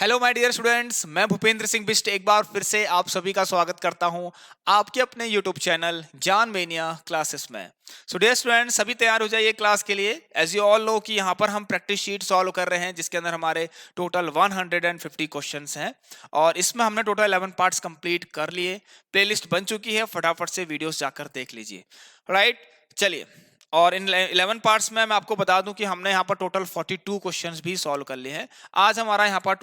Hello my dear students, मैं भूपेंद्र सिंह बिष्ट एक बार फिर से आप सभी का स्वागत करता हूं आपके अपने YouTube channel Gyan mania classes में। सो डियर स्टूडेंट्स, सभी तैयार हो जाइए क्लास के लिए। एज यू ऑल नो कि यहां पर हम प्रैक्टिस शीट सॉल्व कर रहे हैं जिसके अंदर हमारे टोटल 150 क्वेश्चंस हैं और इसमें हमने टोटल 11 पार्ट्स कंप्लीट कर लिए। प्लेलिस्ट बन चुकी है, फटाफट से वीडियोस जाकर देख लीजिए। राइट, चलिए। और इन 11 पार्ट्स में मैं आपको बता दूं कि हमने यहाँ पर टोटल 42 क्वेश्चंस भी सॉल्व कर लिए हैं। आज हमारा यहाँ पर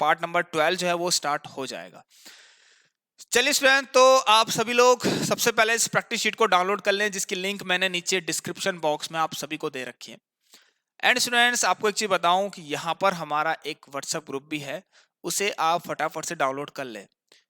पार्ट नंबर 12 जो है वो स्टार्ट हो जाएगा। चलिए स्टूडेंट, तो आप सभी लोग सबसे पहले इस प्रैक्टिस शीट को डाउनलोड कर लें जिसकी लिंक मैंने नीचे डिस्क्रिप्शन बॉक्स में आप सभी को दे रखी है। एंड स्टूडेंट्स, आपको एक चीज बताऊं कि यहाँ पर हमारा एक व्हाट्सएप ग्रुप भी है, उसे आप फटाफट से डाउनलोड कर लें।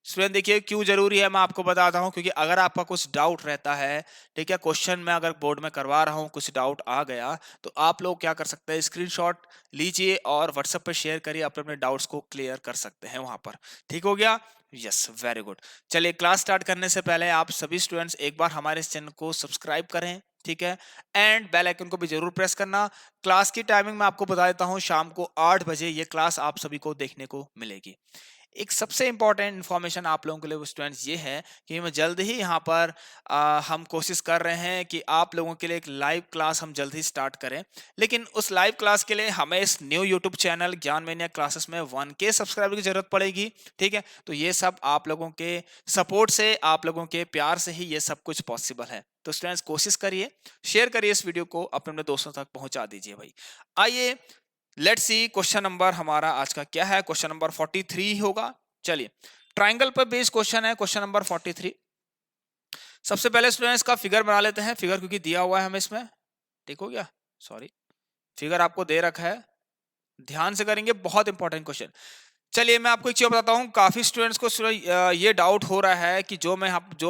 स्टूडेंट देखिए क्यों जरूरी है मैं आपको बताता हूं, क्योंकि अगर आपका कुछ डाउट रहता है, ठीक है, क्वेश्चन में अगर बोर्ड में करवा रहा हूं कुछ डाउट आ गया, तो आप लोग क्या कर सकते हैं, स्क्रीनशॉट लीजिए और व्हाट्सएप पर शेयर करिए, अपने अपने डाउट्स को क्लियर कर सकते हैं वहां पर। ठीक हो गया? Yes, very good. चलिए, क्लास स्टार्ट करने से पहले आप सभी स्टूडेंट्स एक बार हमारे इस चैनल को सब्सक्राइब करें, ठीक है, एंड बेल आइकन को भी जरूर प्रेस करना। क्लास की टाइमिंग मैं आपको बता देता हूं, शाम को 8 बजे ये क्लास आप सभी को देखने को मिलेगी। एक सबसे इंपॉर्टेंट इंफॉर्मेशन आप लोगों के लिए स्टूडेंट्स ये है कि मैं जल्द ही यहाँ पर हम कोशिश कर रहे हैं कि आप लोगों के लिए एक लाइव क्लास हम जल्द ही स्टार्ट करें। लेकिन उस लाइव क्लास के लिए हमें इस new YouTube channel Gyan mania classes में 1K सब्सक्राइबर की जरूरत पड़ेगी। ठीक है, तो ये सब आप लोगों के सपोर्ट से, आप लोगों के प्यार से ही ये सब कुछ पॉसिबल है। तो स्टूडेंट्स कोशिश करिए, शेयर करिए इस वीडियो को, अपने दोस्तों तक पहुंचा दीजिए भाई। आइए लेट्स सी, क्वेश्चन नंबर हमारा आज का क्या है। क्वेश्चन नंबर 43 होगा। चलिए, ट्राइंगल पर बेस्ड क्वेश्चन है क्वेश्चन नंबर 43। सबसे पहले स्टूडेंट्स का फिगर बना लेते हैं, फिगर क्योंकि दिया हुआ है हमें इसमें। ठीक हो गया? सॉरी, फिगर आपको दे रखा है, ध्यान से करेंगे, बहुत इंपॉर्टेंट क्वेश्चन। चलिए, मैं आपको एक चीज बताता हूँ, काफी स्टूडेंट्स को ये डाउट हो रहा है कि जो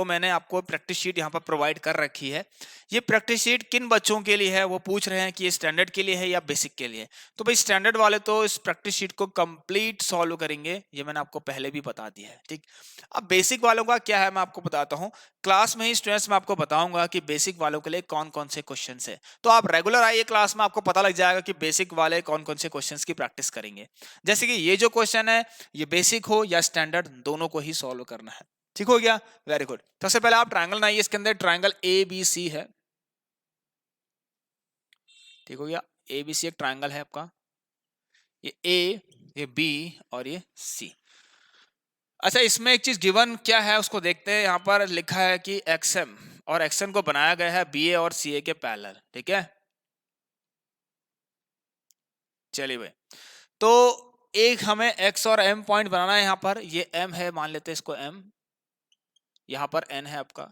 मैंने आपको प्रैक्टिस शीट यहाँ पर प्रोवाइड कर रखी है, ये प्रैक्टिस शीट किन बच्चों के लिए है। वो पूछ रहे हैं कि ये स्टैंडर्ड के लिए है या बेसिक के लिए। तो भाई स्टैंडर्ड वाले तो इस प्रैक्टिस शीट को कंप्लीट सॉल्व करेंगे, ये मैंने आपको पहले भी बता दिया है। ठीक, अब बेसिक वालों का क्या है मैं आपको बताता हूँ। क्लास में ही स्टूडेंट्स मैं आपको बताऊंगा कि बेसिक वालों के लिए कौन कौन से क्वेश्चन है। तो आप रेगुलर आइए क्लास में, आपको पता लग जाएगा कि बेसिक वाले कौन कौन से क्वेश्चन की प्रैक्टिस करेंगे। जैसे कि ये जो क्वेश्चन है, ये बेसिक हो या स्टैंडर्ड, दोनों को ही सॉल्व करना है। ठीक हो गया? Very good. सबसे पहले आप ट्रायंगल बनाइए, इसके अंदर ट्रायंगल ABC है। ठीक हो गया? ABC एक ट्रायंगल है आपका, ये A, ये B और ये C। अच्छा, इसमें एक चीज गिवन क्या है उसको देखते हैं। यहां पर लिखा है कि XM, और XM को बनाया गया है BA और CA के पैरेलल। ठीक है, चलिए भाई, तो एक हमें X और M पॉइंट बनाना है। यहां पर ये M है, मान लेते हैं इसको M, यहां पर N है आपका,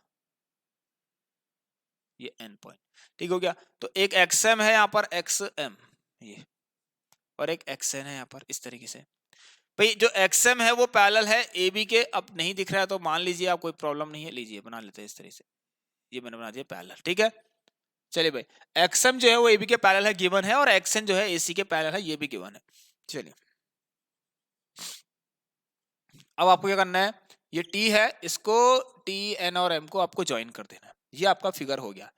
ये N पॉइंट। ठीक हो गया? तो एक XM है यहाँ पर, XM ये, और एक XN है यहाँ पर, इस तरीके से। भाई जो XM है वो पैरेलल है AB के। अब नहीं दिख रहा है तो मान लीजिए आप, कोई प्रॉब्लम नहीं है, लीजिए बना लेते हैं इस तरीके से, ये मैंने बना दिया पैरेलल। ठीक है, चलिए भाई, XM जो है वो AB के पैरेलल है, गिवन है, और XN जो है AC के पैरेलल है, ये भी गिवन है। चलिए, अब आपको क्या करना है, ये T है, इसको T, N और M को आपको ज्वाइन कर देना है। ये आपका फिगर हो गया।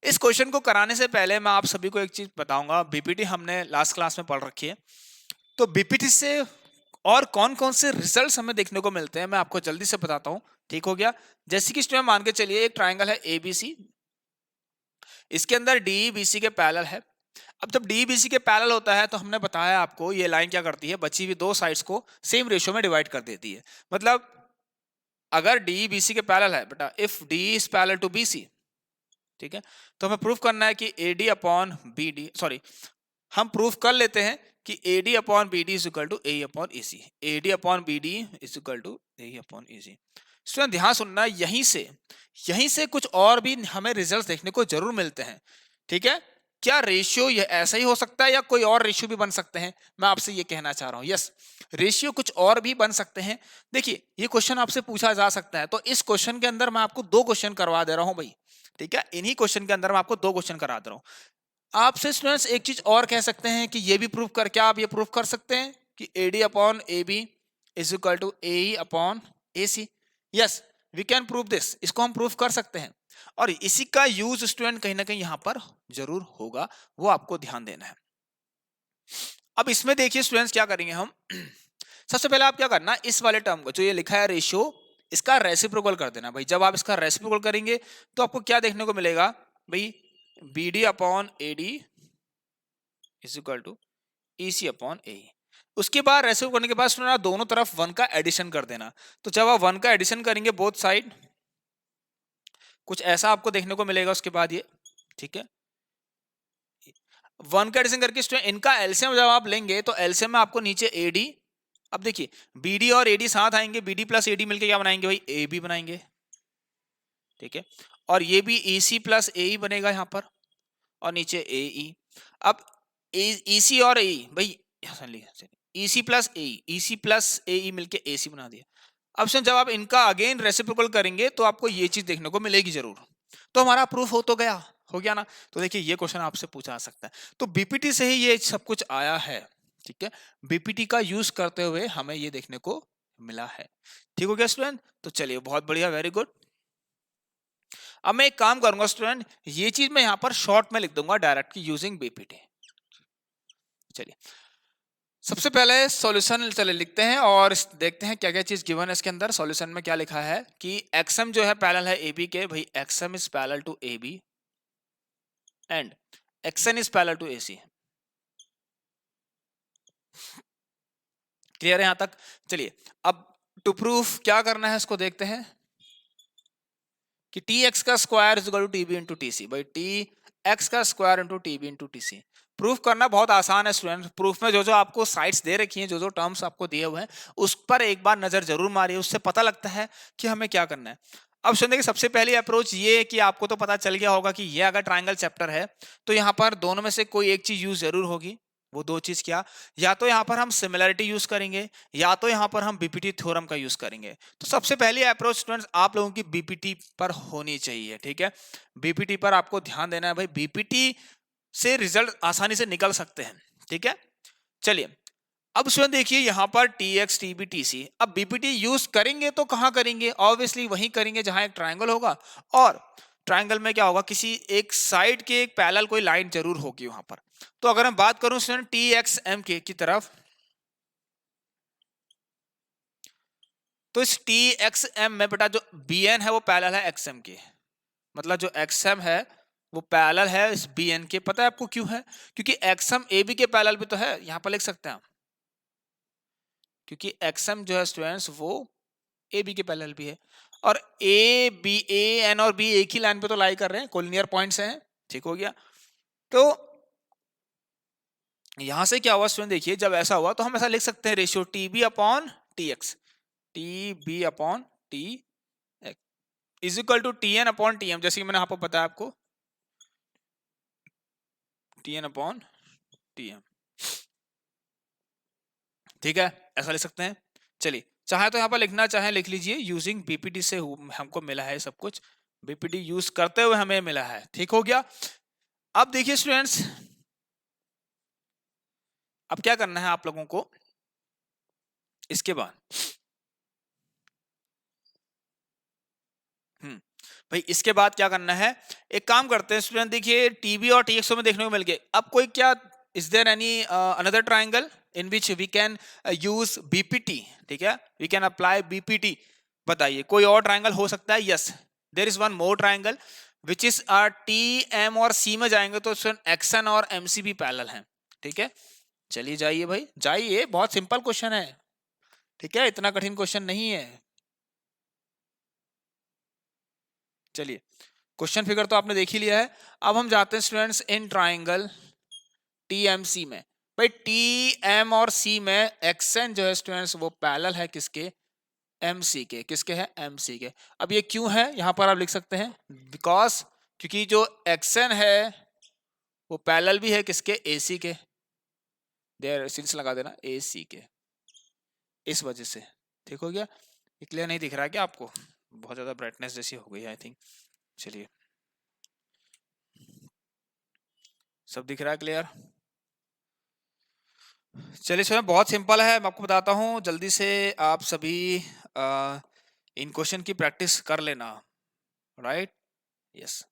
इस क्वेश्चन को कराने से पहले मैं आप सभी को एक चीज बताऊंगा। बीपीटी हमने लास्ट क्लास में पढ़ रखी है, तो बीपीटी से और कौन कौन से रिजल्ट्स हमें देखने को मिलते हैं मैं आपको जल्दी से बताता हूं। ठीक हो गया? जैसे कि स्टूडेंट मान के चलिए, एक ट्रायंगल है ABC, इसके अंदर DEBC के पैरेलल है। अब जब DEBC के पैरेलल होता है तो हमने बताया आपको, ये लाइन क्या करती है, बची हुई दो साइड्स को सेम रेशियो में डिवाइड कर देती है। मतलब अगर DEBC के पैरेलल है बेटा, if DE is parallel to BC, ठीक है, तो हमें प्रूफ करना है कि AD अपॉन BD, सॉरी, हम प्रूफ कर लेते हैं कि AD upon BD is equal to AE upon AC। AD upon BD is equal to AE upon AC। Student ध्यान सुनना, यहीं से कुछ और भी हमें रिजल्ट्स देखने को जरूर मिलते हैं। ठीक है, क्या रेशियो ये ऐसा ही हो सकता है या कोई और रेशियो भी बन सकते हैं, मैं आपसे ये कहना चाह रहा हूं। यस, रेशियो कुछ और भी बन सकते हैं। देखिए, ये क्वेश्चन आपसे पूछा जा सकता है, तो इस क्वेश्चन के अंदर मैं आपको दो क्वेश्चन करवा दे रहा हूं भाई। ठीक है, इन्हीं क्वेश्चन के अंदर मैं आपको दो क्वेश्चन करा दे रहा हूं। आपसे स्टूडेंट्स एक चीज और कह सकते हैं कि ये भी प्रूफ कर, क्या आप ये प्रूफ कर सकते हैं कि AD upon AB is equal to AE upon AC? Yes, we can prove this, इसको हम प्रूफ कर सकते हैं। और इसी का यूज स्टूडेंट कहीं ना कहीं यहां पर जरूर होगा, वो आपको ध्यान देना है। अब इसमें देखिए स्टूडेंट्स क्या करेंगे हम, सबसे पहले आप क्या करना, इस वाले टर्म को जो ये लिखा है रेशियो, इसका रेसिप्रोकल कर देना भाई। जब आप इसका रेसिप्रोकल करेंगे तो आपको क्या देखने को मिलेगा भाई, B D upon A D is equal to E C upon A. उसके बाद रेसिप्रोकल करने के बाद सुना दोनों तरफ वन का एडिशन कर देना। तो जब आप वन का एडिशन करेंगे बोथ साइड, कुछ ऐसा आपको देखने को मिलेगा उसके बाद ये, ठीक है। वन का एडिशन करके स्टूडेंट इनका एलसीएम जब आप लेंगे तो एलसीएम में आपको नीचे एडी, अब देखिए बीडी और एडी साथ आएंगे, बीडी प्लस एडी मिलके क्या बनाएंगे भाई, ए बी बनाएंगे, ठीक है। और ये भी ईसी प्लस ए बनेगा यहां पर, और नीचे ए ई। अब ईसी और ए भाई ईसी प्लस ए, ईसी प्लस ए मिलके ए सी बना दिया। अब जब आप इनका अगेन रेसिप्रोकल करेंगे तो आपको ये चीज देखने को मिलेगी जरूर। तो हमारा प्रूफ हो तो गया, हो गया ना। तो देखिए ये क्वेश्चन आपसे पूछा जा सकता है, तो बीपीटी से ही ये सब कुछ आया है, ठीक है। बीपीटी का यूज करते हुए हमें ये देखने को मिला है, ठीक हो गया स्टूडेंट। तो चलिए बहुत बढ़िया, वेरी गुड। अब मैं एक काम करूंगा स्टूडेंट, ये चीज मैं यहां पर शॉर्ट में लिख दूंगा डायरेक्ट यूजिंग बीपीटी। चलिए सबसे पहले सॉल्यूशन चले लिखते हैं और देखते हैं क्या क्या चीज गिवन है इसके अंदर। सॉल्यूशन में क्या लिखा है कि एक्सएम जो है पैरेलल है एबी के, भाई XM is parallel to AB and XN is parallel to AC. Clear है यहां तक? चलिए अब टू प्रूफ क्या करना है इसको देखते हैं कि टी एक्स का square is equal to T B into T C. भाई टी एक्स का square into T B into T C. Proof करना बहुत आसान है स्टूडेंट। प्रूफ में जो जो आपको साइड्स दे रखी हैं, जो जो टर्म्स आपको दिए हुए हैं, उस पर एक बार नजर जरूर मारिए, उससे पता लगता है कि हमें क्या करना है। अब सुनने की सबसे पहली अप्रोच ये है कि आपको तो पता चल गया होगा कि ये अगर ट्राइंगल चैप्टर है तो यहाँ पर दोनों में से कोई एक चीज यूज जरूर होगी। वो दो चीज क्या, या तो यहाँ पर हम सिमिलरिटी यूज करेंगे या तो यहाँ पर हम बीपीटी थ्योरम का यूज करेंगे। तो सबसे पहली अप्रोच स्टूडेंट्स आप लोगों की बीपीटी पर होनी चाहिए, ठीक है। बीपीटी पर आपको ध्यान देना है भाई, बीपीटी से रिजल्ट आसानी से निकल सकते हैं, ठीक है। चलिए अब स्टूडेंट देखिए यहाँ पर T X T B T C, अब बीपीटी यूज करेंगे तो कहां करेंगे, ऑब्वियसली वहीं करेंगे जहां एक ट्राइंगल होगा, और ट्राइंगल में क्या होगा, किसी एक साइड के एक पैरेलल कोई लाइन जरूर होगी वहां पर। तो अगर मैं बात करूं स्टूडेंट टी एक्स एम के की तरफ, तो इस टी एक्स एम में बेटा जो बी एन है वो पैरेलल है एक्स एम के, मतलब जो एक्स एम है वो पैरेलल है इस बी एन के। पता है आपको क्यों है? क्योंकि एक्स एम ए बी के पैरेलल भी तो है, यहां पर लिख सकते हैं हम, क्योंकि एक्स एम जो है स्टूडेंट्स वो ए बी के पैरेलल भी है, और ए बी ए एन और बी एक ही लाइन पे तो लाई कर रहे हैं, कोलिनियर पॉइंट्स हैं, ठीक हो गया। तो यहां से क्या हुआ स्टूडेंट, देखिए जब ऐसा हुआ तो हम ऐसा लिख सकते हैं ratio T B upon T X, T B upon T X is equal to T N upon T M, जैसे कि मैंने यहाँ पर बताया आपको, T N upon T M, ठीक है, ऐसा लिख सकते हैं। चलिए चाहे तो यहाँ पर लिखना चाहे लिख लीजिए, यूजिंग बीपीटी से हमको मिला है सब कुछ, बीपीटी यूज करते हुए हमें मिला है, ठीक हो गया। अब देखिए स्टूडेंट्स, अब क्या करना है आप लोगों को, इसके बाद भाई इसके बाद क्या करना है, एक काम करते हैं स्टूडेंट, देखिए टीबी और टीएक्सओ में देखने को मिल गए। अब कोई क्या, is there any another triangle in which we can use BPT, ठीक है, वी कैन अप्लाई बीपीटी। बताइए कोई और ट्राइंगल हो सकता है? Yes, there is one more triangle which is T M और सी में जाएंगे तो एक्सन और एमसी भी पैरेलल हैं, ठीक है। चलिए जाइए भाई जाइए, बहुत सिंपल क्वेश्चन है, ठीक है, इतना कठिन क्वेश्चन नहीं है। चलिए क्वेश्चन फिगर तो आपने देख ही लिया है। अब हम जाते हैं स्टूडेंट्स इन ट्राइंगल टीएमसी में। भाई टी एम और सी में एक्सन जो है स्टूडेंट्स वो पैरेलल है किसके, एमसी के। किसके है? एमसी के। अब ये क्यों है यहां पर आप लिख सकते हैं, बिकॉज क्योंकि जो एक्सन है वो पैरेलल भी है किसके, एसी के, देयर सिंस लगा देना एसी के, इस वजह से, ठीक हो गया। ये क्लियर नहीं दिख रहा है क्या आपको? बहुत ज्यादा ब्राइटनेस जैसी हो गई है आई थिंक। चलिए सब दिख रहा है क्लियर? चलिए सर बहुत सिंपल है, मैं आपको बताता हूँ जल्दी से, आप सभी इन क्वेश्चन की प्रैक्टिस कर लेना, राइट। यस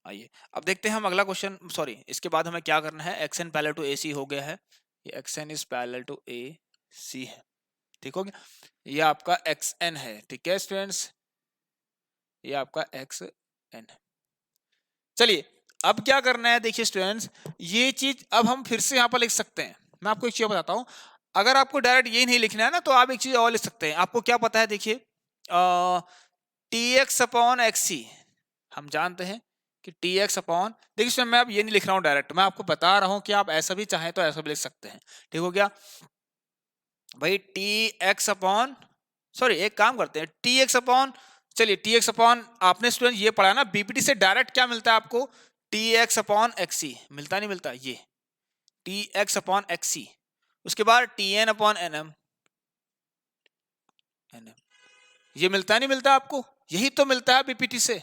आइए अब देखते हैं हम अगला क्वेश्चन, सॉरी इसके बाद हमें क्या करना है, X N parallel to A C हो गया है, ये X N is parallel to A C है, ठीक हो गया, ये आपका xn है, ठीक है स्टूडेंट्स, ये आपका xn है। चलिए अब क्या करना है, देखिए स्टूडेंट्स, ये चीज अब हम फिर से यहाँ पर लिख सकते हैं। मैं आपको एक चीज बताता हूँ, अगर आपको डायरेक्ट ये नहीं लिखना है ना, तो आप एक चीज और लिख सकते हैं। आपको क्या पता है, देखिए टी एक्स अपॉन एक्सी, हम जानते हैं कि टी एक्स अपॉन, देखिए स्टूडेंट मैं अब ये नहीं लिख रहा हूँ डायरेक्ट, मैं आपको बता रहा हूँ कि आप ऐसा भी चाहें तो ऐसा भी लिख सकते हैं। ठीक हो गया भाई, टी एक्स अपॉन, सॉरी एक काम करते हैं, टी एक्स अपॉन, चलिए टी एक्स अपॉन, आपने स्टूडेंट ये पढ़ा ना बीपीटी से डायरेक्ट क्या मिलता है आपको, टी एक्स अपॉन एक्सी, मिलता नहीं मिलता, ये टी एक्स अपॉन एक्सी, उसके बाद T N upon N M, ये मिलता नहीं मिलता आपको, यही तो मिलता है बीपीटी से।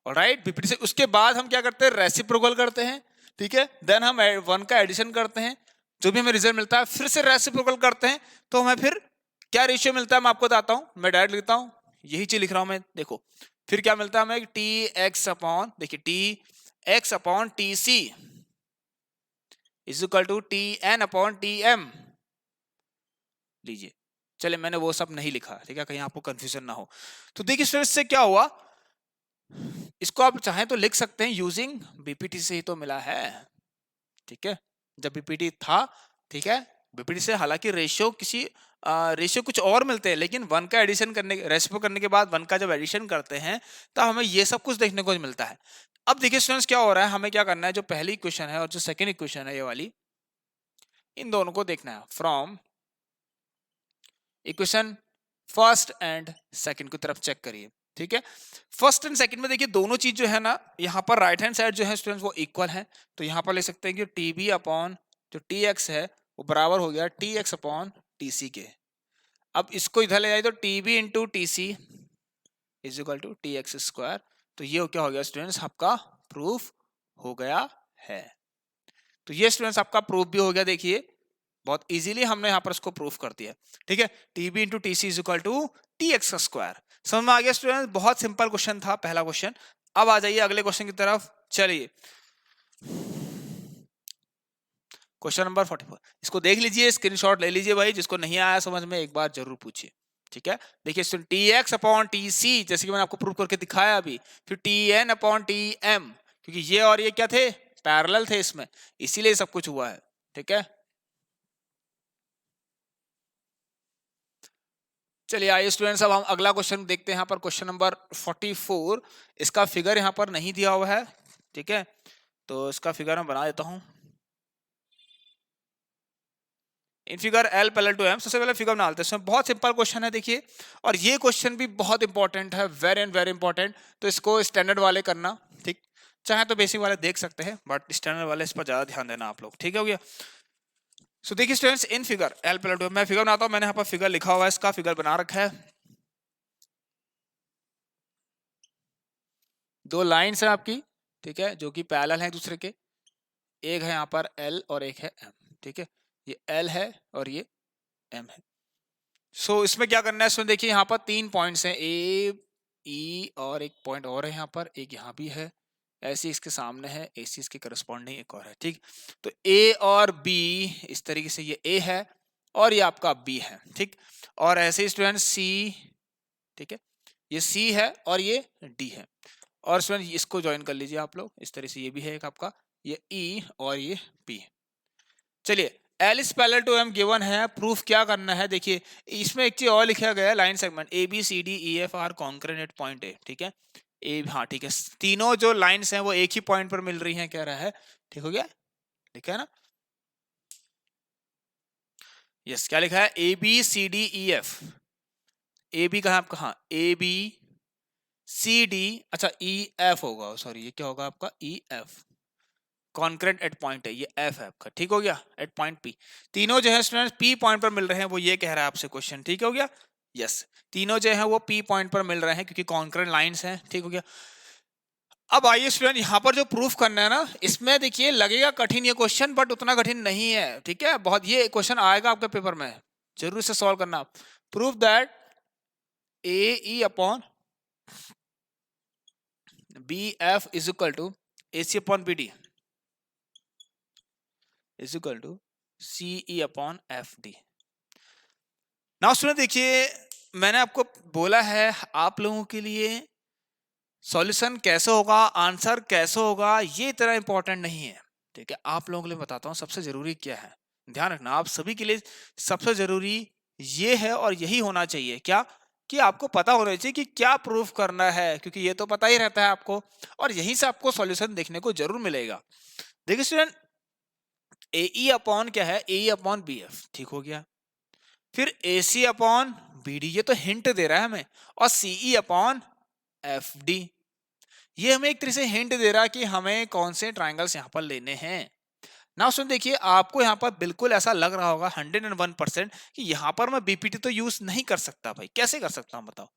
ऑलराइट, बीपीटी से उसके बाद हम क्या करते हैं, रेसिप्रोकल करते हैं, ठीक है, देन हम वन का एडिशन करते हैं, जो भी हमें रिजल्ट मिलता है फिर से रेसिप्रोकल करते हैं, तो हमें फिर क्या रेशियो मिलता है मैं आपको बताता हूं, मैं डायरेक्ट लिखता हूं, यही चीज लिख रहा हूं मैं, देखो फिर क्या मिलता है हमें, टी एक्स अपॉन, देखिए T X upon T C is equal to T N upon T M, लीजिए, चले मैंने वो सब नहीं लिखा, ठीक है, कहीं आपको कंफ्यूजन ना हो। तो देखिए फिर से क्या हुआ, इसको आप चाहें तो लिख सकते हैं यूजिंग बीपीटी से ही तो मिला है, ठीक है, जब बीपीटी था, ठीक है, बीपीटी से हालांकि रेशियो किसी रेशियो कुछ और मिलते हैं, लेकिन वन का एडिशन करने, रेसिप्रो करने के बाद वन का जब एडिशन करते हैं तब हमें ये सब कुछ देखने को मिलता है। अब देखिए स्टूडेंट्स क्या हो रहा है, हमें क्या करना है, जो पहली इक्वेशन है और जो सेकंड इक्वेशन है ये वाली, इन दोनों को देखना है from equation first and second की तरफ चेक करिए, ठीक है। फर्स्ट एंड सेकंड में देखिए दोनों चीज जो है ना, यहाँ पर राइट हैंड साइड जो है स्टूडेंट्स वो इक्वल है, तो यहाँ पर ले सकते हैं कि टी बी अपॉन जो टी एक्स है वो बराबर हो गया T X upon T C के। अब इसको इधर ले जाए तो T B into T C is equal to T X square, तो ये क्या हो गया स्टूडेंट्स, आपका प्रूफ हो गया है। तो ये स्टूडेंट्स आपका प्रूफ भी हो गया, देखिए बहुत इजीली हमने यहाँ पर इसको प्रूफ कर दिया, ठीक है, T B into T C is equal to T X square. समझ में आ गया स्टूडेंट, बहुत सिंपल क्वेश्चन था पहला क्वेश्चन। अब आ जाइए अगले क्वेश्चन की तरफ, चलिए क्वेश्चन नंबर 44, इसको देख लीजिए, स्क्रीनशॉट ले लीजिए भाई, जिसको नहीं आया समझ में एक बार जरूर पूछिए, ठीक है। देखिए T X upon T C, जैसे कि मैंने आपको प्रूफ करके दिखाया अभी, फिर T N upon T M, क्योंकि ये और ये क्या थे, पैरेलल थे इसमें, इसीलिए सब कुछ हुआ है, ठीक है। चलिए आइए स्टूडेंट्स, अब हम अगला क्वेश्चन देखते हैं, यहाँ पर क्वेश्चन नंबर 44, इसका फिगर यहाँ पर नहीं दिया हुआ है, ठीक है, तो इसका फिगर मैं बना देता हूँ। In figure L parallel to M, सबसे पहले फिगर बना लेते हैं, इसमें बहुत सिंपल क्वेश्चन है देखिए, और ये क्वेश्चन भी बहुत इंपॉर्टेंट है, वेरी एंड वेरी इंपॉर्टेंट, तो इसको स्टैंडर्ड वाले करना, ठीक, चाहे तो बेसिक वाले देख सकते हैं, बट स्टैंडर्ड वाले इस पर ज्यादा ध्यान देना आप लोग, ठीक है हो गया। सो देखिए students, in figure L parallel to M, मैं फिगर बनाता हूँ, मैंने यहाँ पर फिगर लिखा हुआ है, इसका फिगर बना रखा है, दो लाइन्स है आपकी, ठीक है, जो कि पैरेलल है दूसरे के, एक है यहाँ पर एल और एक है एम, ठीक है, ये एल है और ये एम है। सो इसमें क्या करना है, इसमें देखिए यहाँ पर तीन पॉइंट्स हैं, ए ई और एक पॉइंट और है यहाँ पर, एक यहाँ भी है, ऐसे इसके सामने है, ऐसे इसके करस्पॉन्डिंग एक और है, ठीक, तो ए और बी, इस तरीके से ये ए है और ये आपका बी है, ठीक, और ऐसे स्टूडेंट सी, ठीक है, ये सी है और ये डी है, और स्टूडेंट इसको ज्वाइन कर लीजिए आप लोग, इस तरह से ये भी है एक आपका, ये ई और ये पी। चलिए L is parallel to M given है, प्रूफ क्या करना है, देखिए इसमें एक चीज और लिखा गया है, line segment A B C D E F are concurrent at point A, ठीक है, ए, हाँ ठीक है, तीनों जो लाइंस हैं वो एक ही पॉइंट पर मिल रही हैं, कह रहा है, ठीक हो गया, लिखा है ना, यस, क्या लिखा है, A B C D E F, A B कहा आपका, हाँ ए बी सी डी, अच्छा ई एफ होगा, सॉरी ये क्या होगा आपका E F, concurrent at point है, ये एफ है आपका, ठीक हो गया, एट पॉइंट पी, तीनों जो है स्टूडेंट्स पी पॉइंट पर मिल रहे हैं, वो ये कह रहा है आपसे क्वेश्चन, ठीक हो गया, यस, तीनों जो है वो पी पॉइंट पर मिल रहे हैं क्योंकि कॉन्करेंट लाइंस हैं, ठीक हो गया। अब आइए स्टूडेंट, यहाँ पर जो प्रूफ करना है ना, इसमें देखिए लगेगा कठिन ये क्वेश्चन, बट उतना कठिन नहीं है, ठीक है, बहुत, ये क्वेश्चन आएगा आपके पेपर में, जरूर इसे सॉल्व करना। Proof that A E upon B F is equal to A C upon B D is equal to C E upon F D. Now student देखिए, मैंने आपको बोला है आप लोगों के लिए सॉल्यूशन कैसे होगा, आंसर कैसे होगा, ये इतना इंपॉर्टेंट नहीं है। ठीक है, आप लोगों के लिए बताता हूँ सबसे जरूरी क्या है। ध्यान रखना, आप सभी के लिए सबसे जरूरी ये है और यही होना चाहिए क्या, कि आपको पता होना चाहिए कि क्या प्रूफ करना है, क्योंकि ये तो पता ही रहता है आपको, और यहीं से आपको सॉल्यूशन देखने को जरूर मिलेगा। देखिए स्टूडेंट, ए ई अपॉन क्या है, ए ई अपॉन बी एफ, ठीक हो गया। फिर ए सी अपॉन बी डी, ये तो हिंट दे रहा है हमें, और सी ई अपॉन एफ डी, ये हमें एक तरह से हिंट दे रहा है कि हमें कौन से ट्राइंगल्स यहाँ पर लेने हैं। नाउ सुन देखिए, आपको यहाँ पर बिल्कुल ऐसा लग रहा होगा 101% कि यहाँ पर मैं बीपीटी तो यूज नहीं कर सकता। भाई कैसे कर सकता हूँ बताओ,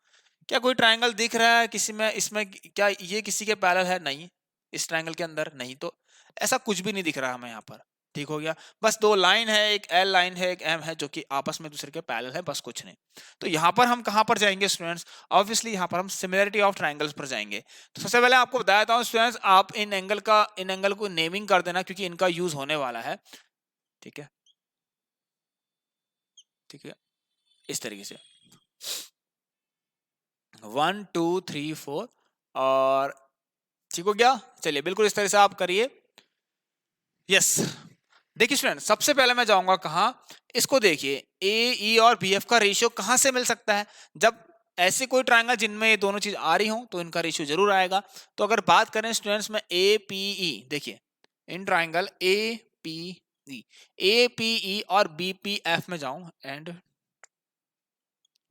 क्या कोई ट्राइंगल दिख रहा है किसी में, इसमें क्या ये किसी के पैरेलल है? नहीं। इस ट्राइंगल के अंदर नहीं, तो ऐसा कुछ भी नहीं दिख रहा हमें यहाँ पर। ठीक हो गया, बस दो लाइन है, एक एल लाइन है, एक एम है, जो कि आपस में दूसरे के पैरेलल है, बस कुछ नहीं। तो यहाँ पर हम कहाँ पर जाएंगे स्टूडेंट्स? ऑब्वियसली यहाँ पर हम सिमिलरिटी ऑफ ट्राइंगल्स पर जाएंगे। तो सबसे पहले आपको बता देता हूँ स्टूडेंट्स, आप इन एंगल को नेमिंग कर देना, क्योंकि इनका यूज होने वाला है। ठीक है, ठीक है, इस तरीके से 1 2 3 4, और ठीक हो गया। चलिए बिल्कुल इस तरह से आप करिए। यस, देखिए स्टूडेंट, सबसे पहले मैं जाऊंगा कहाँ, इसको देखिए, ए ई और बी एफ का रेशियो कहाँ से मिल सकता है? जब ऐसे कोई ट्रायंगल जिनमें ये दोनों चीज आ रही हो तो इनका रेशियो जरूर आएगा। तो अगर बात करें स्टूडेंट्स में ए पी ई, देखिए in triangle A P E, A P E और बी पी एफ में जाऊं, एंड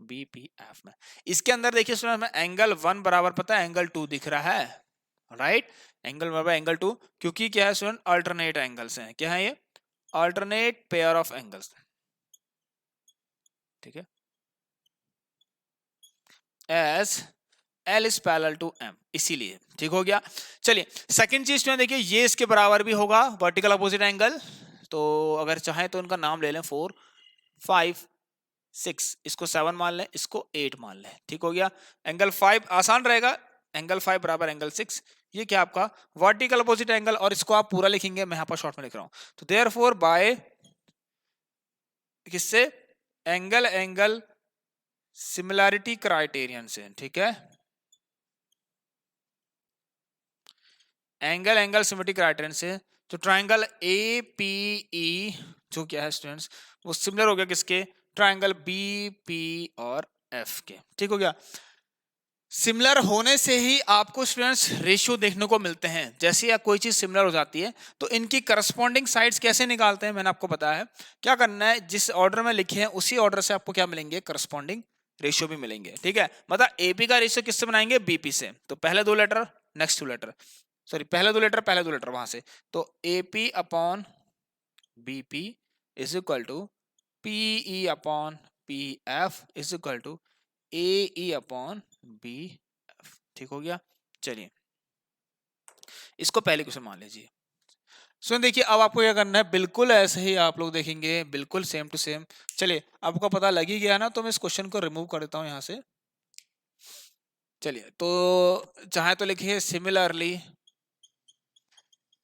बी पी एफ में, इसके अंदर देखिए स्टूडेंट में एंगल 1 बराबर पता है एंगल 2 दिख रहा है, राइट? एंगल बराबर एंगल 2, क्योंकि क्या है स्टूडेंट, अल्टरनेट एंगल्स हैं। क्या है ये? Alternate pair of angles. ठीक है, as L is parallel to M, इसीलिए। ठीक हो गया। चलिए सेकंड चीज में देखिए, ये इसके बराबर भी होगा वर्टिकल अपोजिट एंगल। तो अगर चाहे तो इनका नाम ले लें, 4 5 6, इसको 7 मान लें, इसको 8 मान लें। ठीक हो गया, एंगल 5 आसान रहेगा, एंगल 5 बराबर एंगल 6, ये क्या आपका वर्टिकल अपोजिट एंगल, और इसको आप पूरा लिखेंगे, मैं यहाँ पर शॉर्ट में लिख रहा हूं। तो देयरफॉर बाय किससे, एंगल एंगल सिमिलैरिटी क्राइटेरियन से। ठीक है, एंगल एंगल सिमिलरिटी क्राइटेरियन से, तो ट्राइंगल ए पी ई जो क्या है स्टूडेंट्स, वो सिमिलर हो गया किसके, ट्राइंगल बी पी और एफ के। ठीक हो गया, सिमिलर होने से ही आपको स्टूडेंट्स रेशियो देखने को मिलते हैं। जैसे या कोई चीज सिमिलर हो जाती है तो इनकी करस्पॉन्डिंग साइड्स कैसे निकालते हैं, मैंने आपको बताया है। क्या करना है, जिस ऑर्डर में लिखे हैं उसी ऑर्डर से आपको क्या मिलेंगे, करस्पॉन्डिंग रेशियो भी मिलेंगे। ठीक है, मतलब एपी का रेशियो किससे बनाएंगे, बीपी से। तो पहले दो letter next to letter, sorry पहले दो लेटर वहां से, तो AP upon BP is equal to PE upon P F is equal to A E upon B F. ठीक हो गया। चलिए इसको पहले क्वेश्चन मान लीजिए। सो देखिए, अब आपको क्या करना है, बिल्कुल ऐसे ही आप लोग देखेंगे, बिल्कुल सेम टू सेम। चलिए आपको पता लग ही गया ना, तो मैं इस क्वेश्चन को रिमूव कर देता हूं यहां से। चलिए, तो चाहे तो लिखिए सिमिलरली,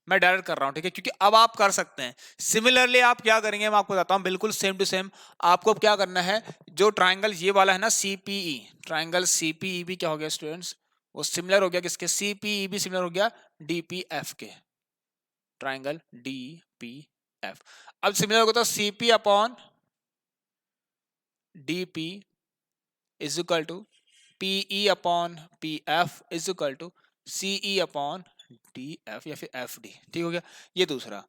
मैं डायरेक्ट कर रहा हूं, ठीक है, क्योंकि अब आप कर सकते हैं। सिमिलरली आप क्या करेंगे, मैं आपको बताता हूं, बिल्कुल सेम टू सेम। आपको क्या करना है, जो ट्राइंगल ये वाला है ना सीपीई, ट्राइंगल सीपीई भी क्या हो गया स्टूडेंट्स, वो सिमिलर हो गया किसके, सीपीई भी सिमिलर हो गया डीपीएफ के, ट्राइंगल डीपीएफ। अब सिमिलर होगा तो CP upon DP is equal to PE upon PF is equal to CE upon D F या फिर एफ डी। ठीक हो गया, ये दूसरा।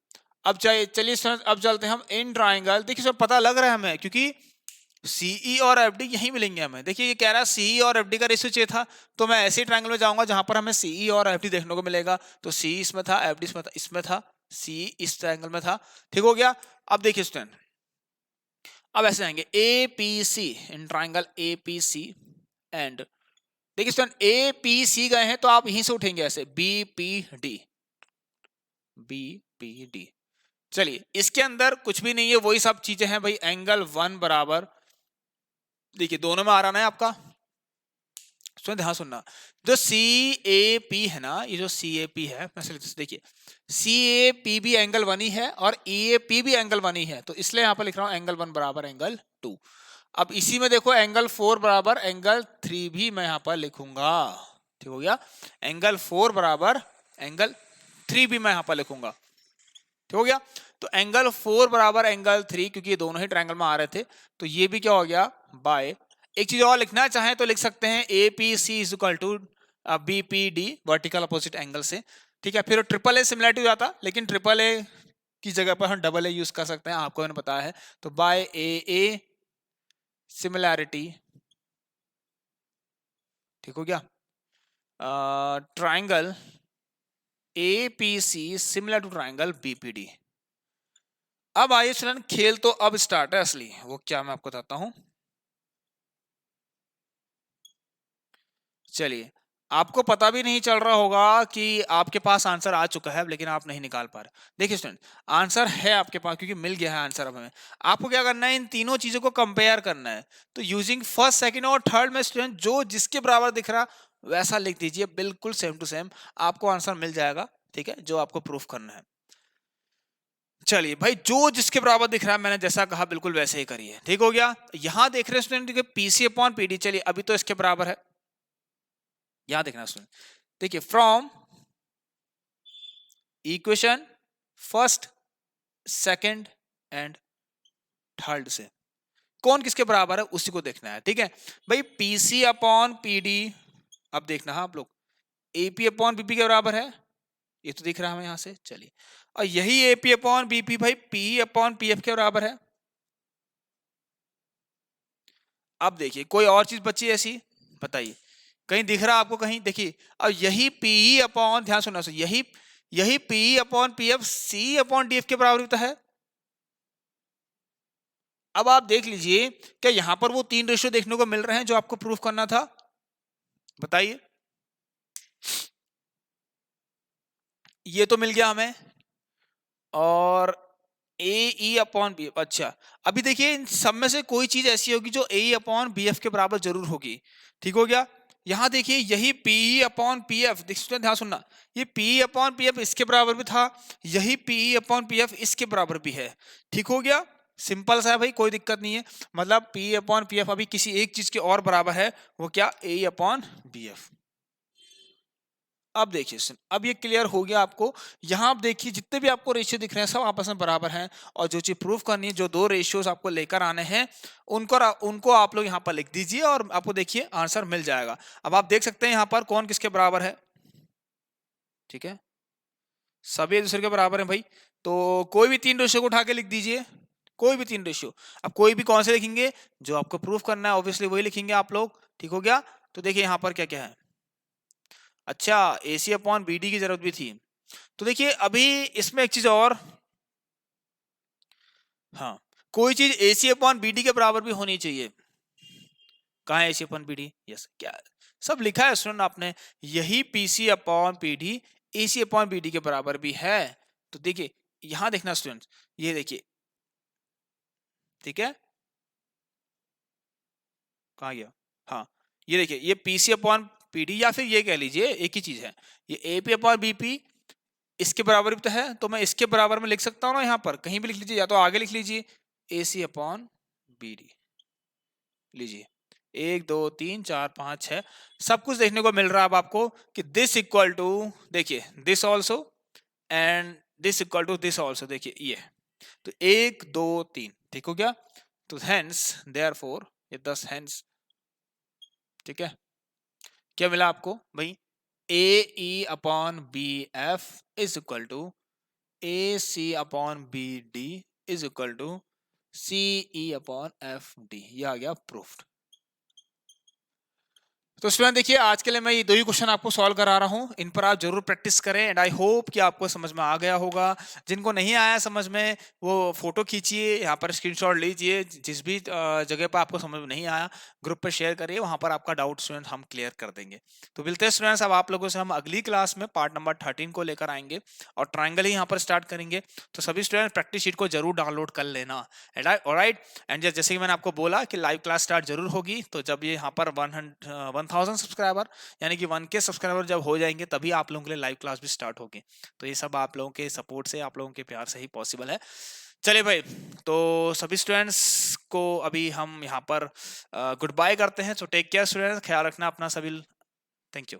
अब चलिए अब चलते हैं हम इन ट्राइंगल। देखिए सब पता लग रहा है हमें, क्योंकि सीई और एफडी यही मिलेंगे हमें। देखिए ये कह रहा है सीई और एफडी का रेशियो चाहिए था, तो मैं ऐसे ट्राइंगल में जाऊंगा जहां पर हमें सीई और एफडी देखने को मिलेगा। तो सी इसमें था, एफडी इसमें था, सी इस ट्राइंगल में था। ठीक हो गया। अब देखिए स्टूडेंट, अब ऐसे आएंगे A P C, in triangle A P C and, देखिए स्टूडेंट ए पी सी गए हैं तो आप यहीं से उठेंगे ऐसे, B P D, B P D. चलिए इसके अंदर कुछ भी नहीं है, वही सब चीजें हैं भाई। एंगल 1 बराबर, देखिए दोनों में आ रहा है आपका, सुन ध्यान सुनना, जो सी ए पी है ना, ये जो सी ए पी है, देखिए सी ए पी भी एंगल 1 ही है और ई ए पी भी एंगल 1 ही है, तो इसलिए यहां पर लिख रहा हूं एंगल 1 बराबर एंगल 2। अब इसी में देखो एंगल 4 बराबर एंगल 3 भी मैं यहां पर लिखूंगा, ठीक हो गया। एंगल 4 बराबर एंगल 3 भी मैं यहां पर लिखूंगा, ठीक हो गया। तो एंगल 4 बराबर एंगल 3, क्योंकि ये दोनों ही ट्रायंगल में आ रहे थे, तो ये भी क्या हो गया बाय। एक चीज और लिखना चाहें तो लिख सकते हैं A P C is equal to B P D, vertical opposite angle से, ठीक है। फिर ट्रिपल ए सिमिलरिटी हो जाता, लेकिन ट्रिपल ए की जगह पर हम डबल ए यूज कर सकते हैं, आपको मैंने बताया है। तो बाय ए सिमिलैरिटी, ठीक हो गया, triangle A P C similar to triangle B P D. अब आइए चलन, खेल तो अब स्टार्ट है असली, वो क्या मैं आपको बताता हूं। चलिए, आपको पता भी नहीं चल रहा होगा कि आपके पास आंसर आ चुका है, लेकिन आप नहीं निकाल पा रहे। देखिए स्टूडेंट, आंसर है आपके पास, क्योंकि मिल गया है आंसर। अब हमें आपको क्या करना है, इन तीनों चीजों को कंपेयर करना है। तो यूजिंग फर्स्ट, सेकंड और थर्ड में स्टूडेंट जो जिसके बराबर दिख रहा वैसा लिख दीजिए, बिल्कुल सेम टू सेम आपको आंसर मिल जाएगा, ठीक है, जो आपको प्रूफ करना है। चलिए भाई, जो जिसके बराबर दिख रहा है, मैंने जैसा कहा बिल्कुल वैसे ही करिए, ठीक हो गया। यहां देख रहे हैं स्टूडेंट पीसी अपॉन पीडी, चलिए अभी तो इसके बराबर है, यहां देखना स्टूडेंट, देखिए from equation first, second and third से कौन किसके बराबर है उसी को देखना है, ठीक है भाई। पीसी अपॉन पीडी, अब देखना है आप लोग, एपी अपॉन बीपी के बराबर है, ये तो दिख रहा है हमें यहां से। चलिए, और यही एपी अपॉन बीपी भाई पी अपॉन पीएफ के बराबर है। अब देखिए कोई और चीज बची ऐसी, बताइए, कहीं दिख रहा आपको कहीं, देखिए। अब यही पीई अपॉन, ध्यान सुनना, यही यही पीई अपॉन पीएफ सी अपॉन डीएफ के बराबर होता है। अब आप देख लीजिए, क्या यहां पर वो 3 रेशियो देखने को मिल रहे हैं जो आपको प्रूफ करना था, बताइए। ये तो मिल गया हमें, और ए ई अपॉन बी, अच्छा। अभी देखिए इन सब में से कोई चीज ऐसी होगी जो ए अपॉन बी एफ के बराबर जरूर होगी, ठीक हो गया। यहां देखिए यही पी अपॉन पी एफ, ध्यान सुनना, ये पी अपॉन पी एफ इसके बराबर भी था, यही पी अपॉन पी एफ इसके बराबर भी है, ठीक हो गया। सिंपल सा है भाई, कोई दिक्कत नहीं है। मतलब पी अपॉन पी एफ अभी किसी एक चीज के और बराबर है, वो क्या, ए अपॉन बी एफ। अब देखिए, अब ये क्लियर हो गया आपको। यहां आप देखिए जितने भी आपको रेशियो दिख रहे हैं सब आपस में बराबर हैं, और जो चीज प्रूफ करनी है, जो 2 रेशियोज आपको लेकर आने हैं, उनको आप लोग यहां पर लिख दीजिए, और आपको देखिए आंसर मिल जाएगा। अब आप देख सकते हैं यहां पर कौन किसके बराबर है, ठीक है, सभी एक दूसरे के बराबर हैं भाई। तो कोई भी 3 रेशियो को उठा के लिख दीजिए, कोई भी 3 रेशियो। अब कोई भी कौन से लिखेंगे, जो आपको प्रूफ करना है ऑब्वियसली वही लिखेंगे आप लोग, ठीक हो गया। तो देखिए यहां पर क्या क्या है, अच्छा AC अपॉन BD की जरूरत भी थी। तो देखिए अभी इसमें एक चीज और, हाँ, कोई चीज AC अपॉन BD के बराबर भी होनी चाहिए। कहाँ है AC अपॉन BD, यस, क्या सब लिखा है सुन आपने, यही PC upon PD AC upon BD के बराबर भी है। तो देखिए यहां देखना स्टूडेंट्स, ये देखिए, ठीक है, कहाँ गया, हाँ, ये देखिए ये PC अपॉन PD, या फिर ये कह लीजिए एक ही चीज है, ये AP अपॉन BP इसके बराबर भी तो है, तो मैं इसके बराबर में लिख सकता हूँ ना, यहाँ पर कहीं भी लिख लीजिए, या तो आगे लिख लीजिए AC अपॉन BD, लीजिए 1 2 3 4 5 6 सब कुछ देखने को मिल रहा है अब आपको, कि दिस इक्वल टू, देखिए this also and this equal to this also, देखिए ये, तो 1 2 3, ठीक हो गया। तो हेंस देयरफॉर, ये 10 हेंस, ठीक है, क्या मिला आपको भाई, A E upon B F is equal to A C upon B D is equal to C E upon F D, ये आ गया प्रूफ्ड। तो स्टूडेंट देखिए आज के लिए मैं ये 2 ही क्वेश्चन आपको सॉल्व करा रहा हूँ, इन पर आप जरूर प्रैक्टिस करें, एंड आई होप कि आपको समझ में आ गया होगा। जिनको नहीं आया समझ में, वो फोटो खींचिए, यहाँ पर स्क्रीनशॉट लीजिए, जिस भी जगह पर आपको समझ में नहीं आया ग्रुप पर शेयर करिए, वहाँ पर आपका डाउट स्टूडेंट हम क्लियर कर देंगे। तो मिलते हैं स्टूडेंट्स, अब आप लोगों से हम अगली क्लास में पार्ट नंबर 13 को लेकर आएंगे, और ट्राइंगल ही यहाँ पर स्टार्ट करेंगे। तो सभी स्टूडेंट प्रैक्टिस शीट को जरूर डाउनलोड कर लेना, ऑलराइट। एंड जैसे कि मैंने आपको बोला कि लाइव क्लास स्टार्ट जरूर होगी, तो जब ये यहाँ पर 1000 सब्सक्राइबर, यानी कि 1K सब्सक्राइबर जब हो जाएंगे, तभी आप लोगों के लिए लाइव क्लास भी स्टार्ट होगी। तो ये सब आप लोगों के सपोर्ट से, आप लोगों के प्यार से ही पॉसिबल है। चलिए भाई, तो सभी स्टूडेंट्स को अभी हम यहाँ पर गुड बाय करते हैं। सो टेक केयर स्टूडेंट्स, ख्याल रखना अपना सभी। Thank you.